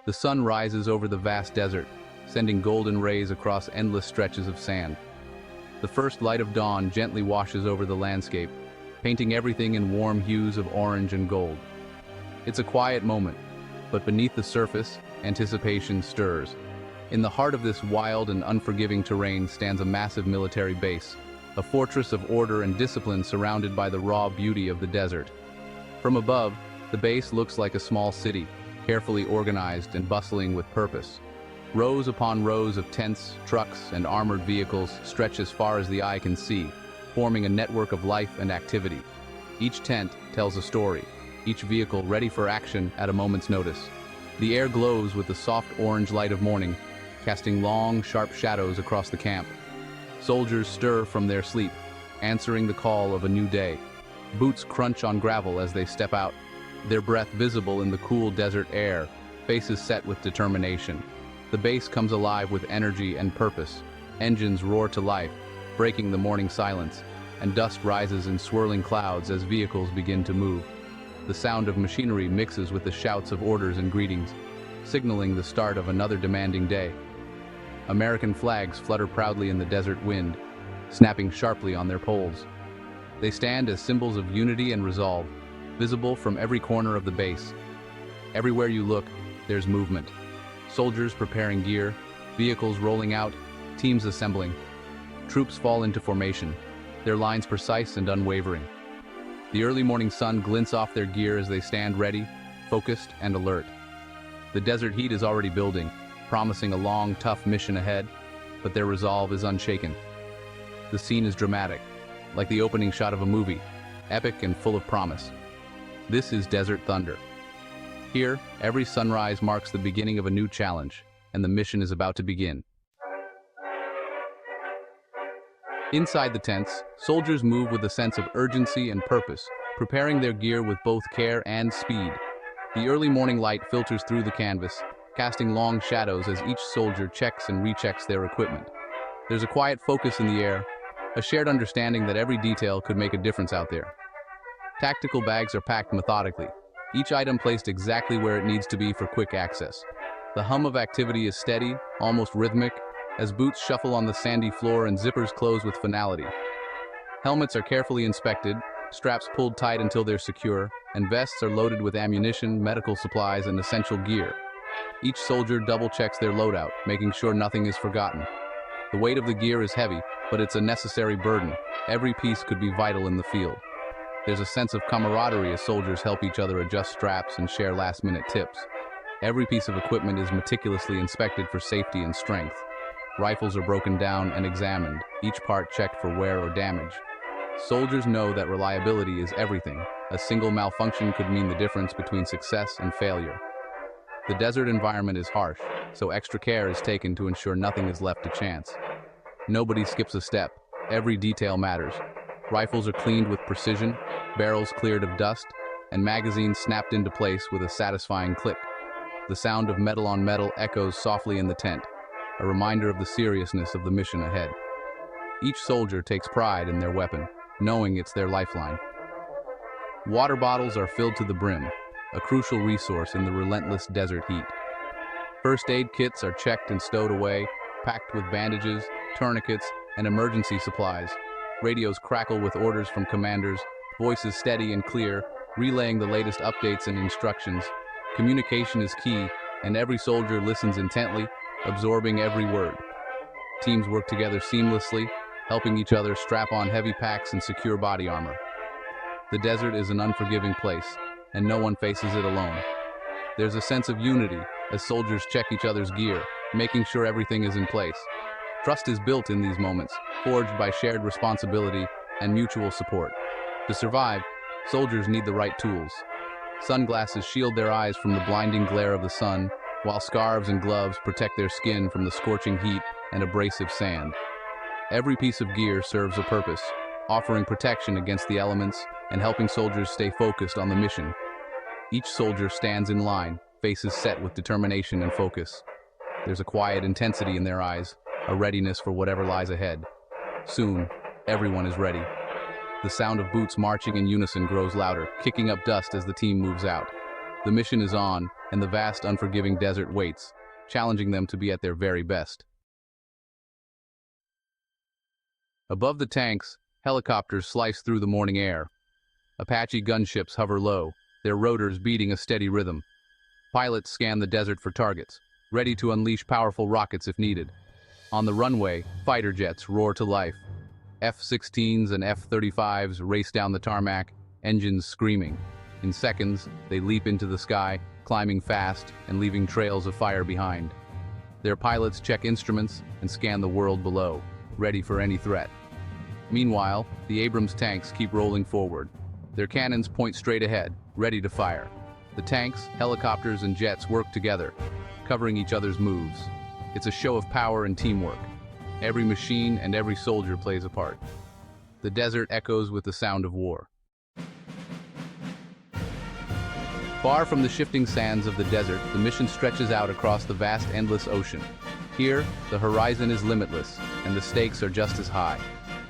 The sun rises over the vast desert, sending golden rays across endless stretches of sand. The first light of dawn gently washes over the landscape, painting everything in warm hues of orange and gold. It's a quiet moment, but beneath the surface, anticipation stirs. In the heart of this wild and unforgiving terrain stands a massive military base, a fortress of order and discipline surrounded by the raw beauty of the desert. From above, the base looks like a small city, carefully organized and bustling with purpose. Rows upon rows of tents, trucks, and armored vehicles stretch as far as the eye can see, forming a network of life and activity. Each tent tells a story, each vehicle ready for action at a moment's notice. The air glows with the soft orange light of morning, casting long, sharp shadows across the camp. Soldiers stir from their sleep, answering the call of a new day. Boots crunch on gravel as they step out, their breath visible in the cool desert air, faces set with determination. The base comes alive with energy and purpose. Engines roar to life, breaking the morning silence, and dust rises in swirling clouds as vehicles begin to move. The sound of machinery mixes with the shouts of orders and greetings, signaling the start of another demanding day. American flags flutter proudly in the desert wind, snapping sharply on their poles. They stand as symbols of unity and resolve, visible from every corner of the base. Everywhere you look, there's movement. Soldiers preparing gear, vehicles rolling out, teams assembling. Troops fall into formation, their lines precise and unwavering. The early morning sun glints off their gear as they stand ready, focused, and alert. The desert heat is already building, promising a long, tough mission ahead, but their resolve is unshaken. The scene is dramatic, like the opening shot of a movie, epic and full of promise. This is Desert Thunder. Here, every sunrise marks the beginning of a new challenge, and the mission is about to begin. Inside the tents, soldiers move with a sense of urgency and purpose, preparing their gear with both care and speed. The early morning light filters through the canvas, casting long shadows as each soldier checks and rechecks their equipment. There's a quiet focus in the air, a shared understanding that every detail could make a difference out there. Tactical bags are packed methodically, each item placed exactly where it needs to be for quick access. The hum of activity is steady, almost rhythmic, as boots shuffle on the sandy floor and zippers close with finality. Helmets are carefully inspected, straps pulled tight until they're secure, and vests are loaded with ammunition, medical supplies, and essential gear. Each soldier double-checks their loadout, making sure nothing is forgotten. The weight of the gear is heavy, but it's a necessary burden. Every piece could be vital in the field. There's a sense of camaraderie as soldiers help each other adjust straps and share last-minute tips. Every piece of equipment is meticulously inspected for safety and strength. Rifles are broken down and examined, each part checked for wear or damage. Soldiers know that reliability is everything. A single malfunction could mean the difference between success and failure. The desert environment is harsh, so extra care is taken to ensure nothing is left to chance. Nobody skips a step. Every detail matters. Rifles are cleaned with precision, barrels cleared of dust, and magazines snapped into place with a satisfying click. The sound of metal on metal echoes softly in the tent, a reminder of the seriousness of the mission ahead. Each soldier takes pride in their weapon, knowing it's their lifeline. Water bottles are filled to the brim, a crucial resource in the relentless desert heat. First aid kits are checked and stowed away, packed with bandages, tourniquets, and emergency supplies. Radios crackle with orders from commanders, voices steady and clear, relaying the latest updates and instructions. Communication is key, and every soldier listens intently, absorbing every word. Teams work together seamlessly, helping each other strap on heavy packs and secure body armor. The desert is an unforgiving place, and no one faces it alone. There's a sense of unity as soldiers check each other's gear, making sure everything is in place. Trust is built in these moments, forged by shared responsibility and mutual support. To survive, soldiers need the right tools. Sunglasses shield their eyes from the blinding glare of the sun, while scarves and gloves protect their skin from the scorching heat and abrasive sand. Every piece of gear serves a purpose, offering protection against the elements and helping soldiers stay focused on the mission. Each soldier stands in line, faces set with determination and focus. There's a quiet intensity in their eyes, a readiness for whatever lies ahead. Soon, everyone is ready. The sound of boots marching in unison grows louder, kicking up dust as the team moves out. The mission is on, and the vast, unforgiving desert waits, challenging them to be at their very best. Above the tanks, helicopters slice through the morning air. Apache gunships hover low, their rotors beating a steady rhythm. Pilots scan the desert for targets, ready to unleash powerful rockets if needed. On the runway, fighter jets roar to life. F-16s and F-35s race down the tarmac, engines screaming. In seconds, they leap into the sky, climbing fast and leaving trails of fire behind. Their pilots check instruments and scan the world below, ready for any threat. Meanwhile, the Abrams tanks keep rolling forward. Their cannons point straight ahead, ready to fire. The tanks, helicopters, and jets work together, covering each other's moves. It's a show of power and teamwork. Every machine and every soldier plays a part. The desert echoes with the sound of war. Far from the shifting sands of the desert, the mission stretches out across the vast, endless ocean. Here, the horizon is limitless, and the stakes are just as high.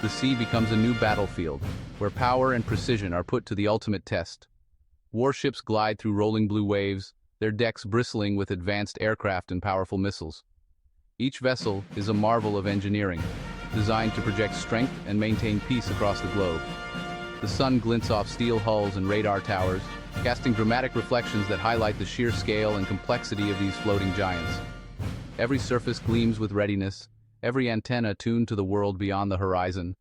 The sea becomes a new battlefield, where power and precision are put to the ultimate test. Warships glide through rolling blue waves, their decks bristling with advanced aircraft and powerful missiles. Each vessel is a marvel of engineering, designed to project strength and maintain peace across the globe. The sun glints off steel hulls and radar towers, casting dramatic reflections that highlight the sheer scale and complexity of these floating giants. Every surface gleams with readiness, every antenna tuned to the world beyond the horizon.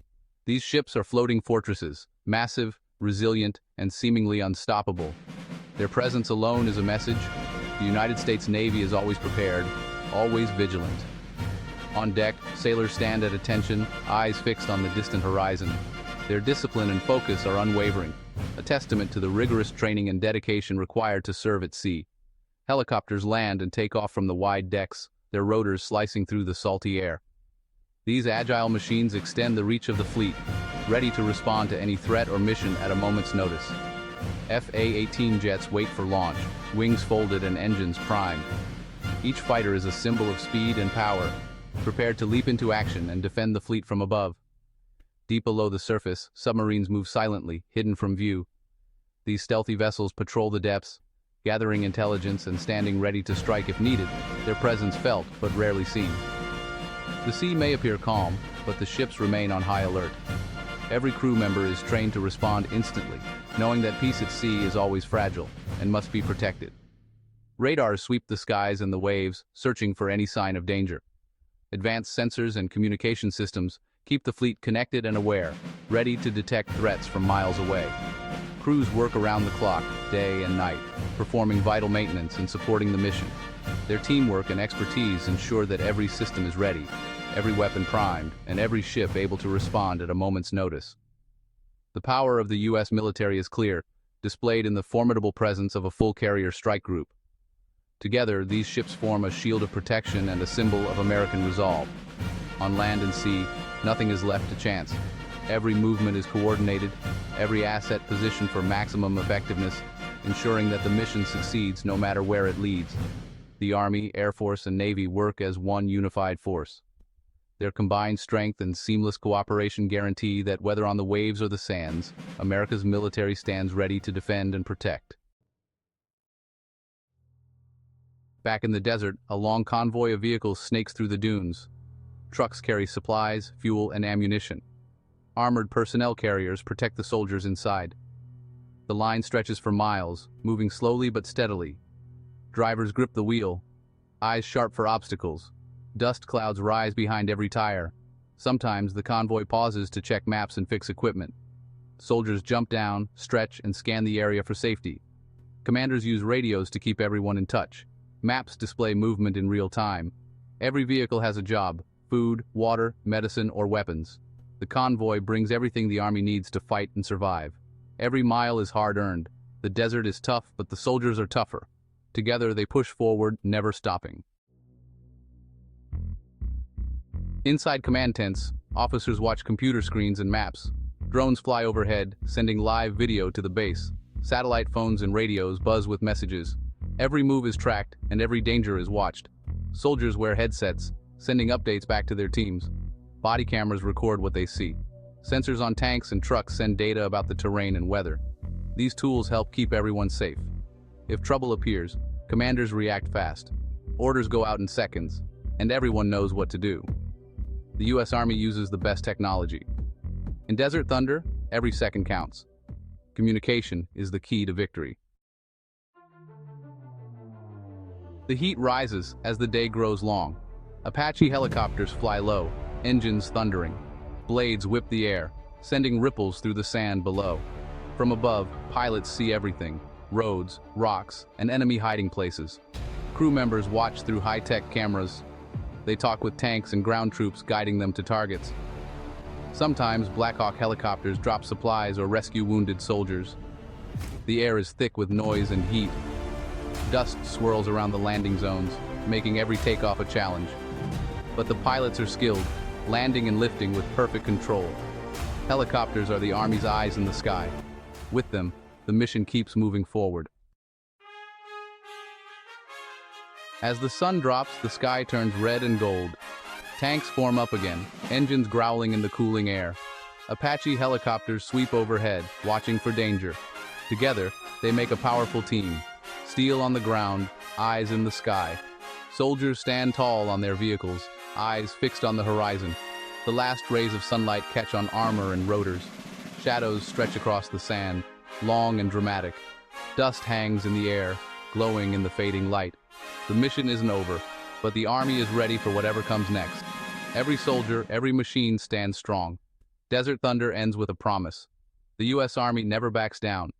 These ships are floating fortresses, massive, resilient, and seemingly unstoppable. Their presence alone is a message. The United States Navy is always prepared, always vigilant. On deck, sailors stand at attention, eyes fixed on the distant horizon. Their discipline and focus are unwavering, a testament to the rigorous training and dedication required to serve at sea. Helicopters land and take off from the wide decks, their rotors slicing through the salty air. These agile machines extend the reach of the fleet, ready to respond to any threat or mission at a moment's notice. F/A-18 jets wait for launch, wings folded and engines primed. Each fighter is a symbol of speed and power, prepared to leap into action and defend the fleet from above. Deep below the surface, submarines move silently, hidden from view. These stealthy vessels patrol the depths, gathering intelligence and standing ready to strike if needed, their presence felt but rarely seen. The sea may appear calm, but the ships remain on high alert. Every crew member is trained to respond instantly, knowing that peace at sea is always fragile and must be protected. Radars sweep the skies and the waves, searching for any sign of danger. Advanced sensors and communication systems keep the fleet connected and aware, ready to detect threats from miles away. Crews work around the clock, day and night, performing vital maintenance and supporting the mission. Their teamwork and expertise ensure that every system is ready, every weapon primed, and every ship able to respond at a moment's notice. The power of the U.S. military is clear, displayed in the formidable presence of a full-carrier strike group. Together, these ships form a shield of protection and a symbol of American resolve. On land and sea, nothing is left to chance. Every movement is coordinated, every asset positioned for maximum effectiveness, ensuring that the mission succeeds no matter where it leads. The Army, Air Force, and Navy work as one unified force. Their combined strength and seamless cooperation guarantee that whether on the waves or the sands, America's military stands ready to defend and protect. Back in the desert, a long convoy of vehicles snakes through the dunes. Trucks carry supplies, fuel, and ammunition. Armored personnel carriers protect the soldiers inside. The line stretches for miles, moving slowly but steadily. Drivers grip the wheel, eyes sharp for obstacles. Dust clouds rise behind every tire. Sometimes the convoy pauses to check maps and fix equipment. Soldiers jump down, stretch, and scan the area for safety. Commanders use radios to keep everyone in touch. Maps display movement in real time. Every vehicle has a job: food, water, medicine, or weapons. The convoy brings everything the Army needs to fight and survive. Every mile is hard-earned. The desert is tough, but the soldiers are tougher. Together they push forward, never stopping. Inside command tents, officers watch computer screens and maps. Drones fly overhead, sending live video to the base. Satellite phones and radios buzz with messages. Every move is tracked, and every danger is watched. Soldiers wear headsets, sending updates back to their teams. Body cameras record what they see. Sensors on tanks and trucks send data about the terrain and weather. These tools help keep everyone safe. If trouble appears, Commanders react fast. Orders go out in seconds, and everyone knows what to do. The U.S. Army uses the best technology. In Desert Thunder, every second counts. Communication is the key to victory. The heat rises as the day grows long. Apache helicopters fly low, engines thundering. Blades whip the air, sending ripples through the sand below. From above, pilots see everything: roads, rocks, and enemy hiding places. Crew members watch through high-tech cameras. They talk with tanks and ground troops guiding them to targets. Sometimes Black Hawk helicopters drop supplies or rescue wounded soldiers. The air is thick with noise and heat. Dust swirls around the landing zones, making every takeoff a challenge. But the pilots are skilled, landing and lifting with perfect control. Helicopters are the Army's eyes in the sky. With them, the mission keeps moving forward. As the sun drops, the sky turns red and gold. Tanks form up again, engines growling in the cooling air. Apache helicopters sweep overhead, watching for danger. Together, they make a powerful team. Steel on the ground, eyes in the sky. Soldiers stand tall on their vehicles, eyes fixed on the horizon. The last rays of sunlight catch on armor and rotors. Shadows stretch across the sand, long and dramatic. Dust hangs in the air, glowing in the fading light. The mission isn't over, but the Army is ready for whatever comes next. Every soldier, every machine stands strong. Desert Thunder ends with a promise. The U.S. Army never backs down.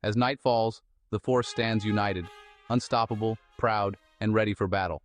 As night falls, the force stands united, unstoppable, proud, and ready for battle.